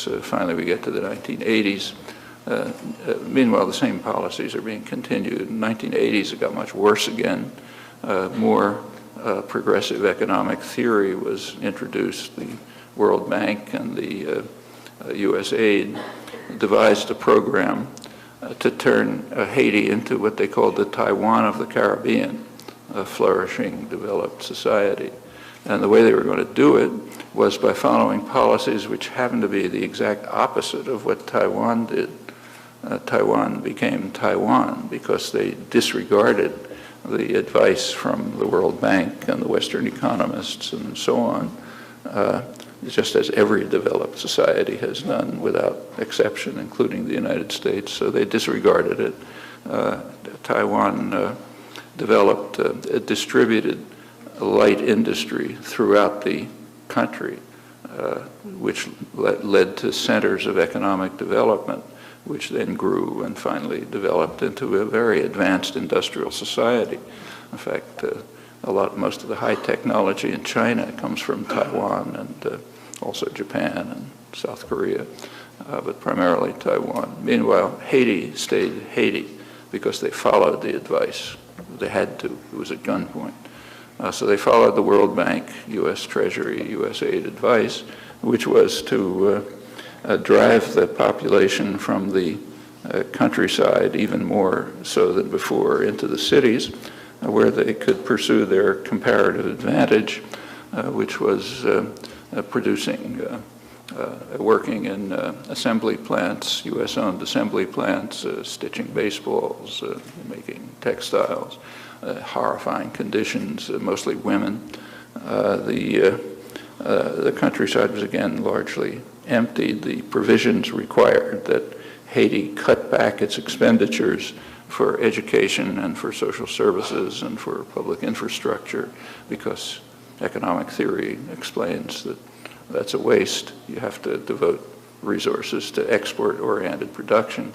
course, finally we get to the 1980s. Meanwhile, the same policies are being continued. In the 1980s, it got much worse again. More progressive economic theory was introduced. The World Bank and the USAID devised a program to turn Haiti into what they called the Taiwan of the Caribbean, a flourishing, developed society. And the way they were going to do it was by following policies which happened to be the exact opposite of what Taiwan did. Taiwan became Taiwan because they disregarded the advice from the World Bank and the Western economists and so on, just as every developed society has done without exception, including the United States. So they disregarded it. Taiwan developed a distributed light industry throughout the country, which led to centers of economic development, which then grew and finally developed into a very advanced industrial society. In fact, most of the high technology in China comes from Taiwan and also Japan and South Korea, but primarily Taiwan. Meanwhile, Haiti stayed Haiti because they followed the advice. They had to. It was at gunpoint. So they followed the World Bank, U.S. Treasury, USAID advice, which was to drive the population from the countryside even more so than before into the cities, where they could pursue their comparative advantage, which was working in assembly plants, U.S.-owned assembly plants, stitching baseballs, making textiles, horrifying conditions, mostly women. The countryside was again largely emptied. The provisions required that Haiti cut back its expenditures for education and for social services and for public infrastructure because economic theory explains that that's a waste. You have to devote resources to export-oriented production.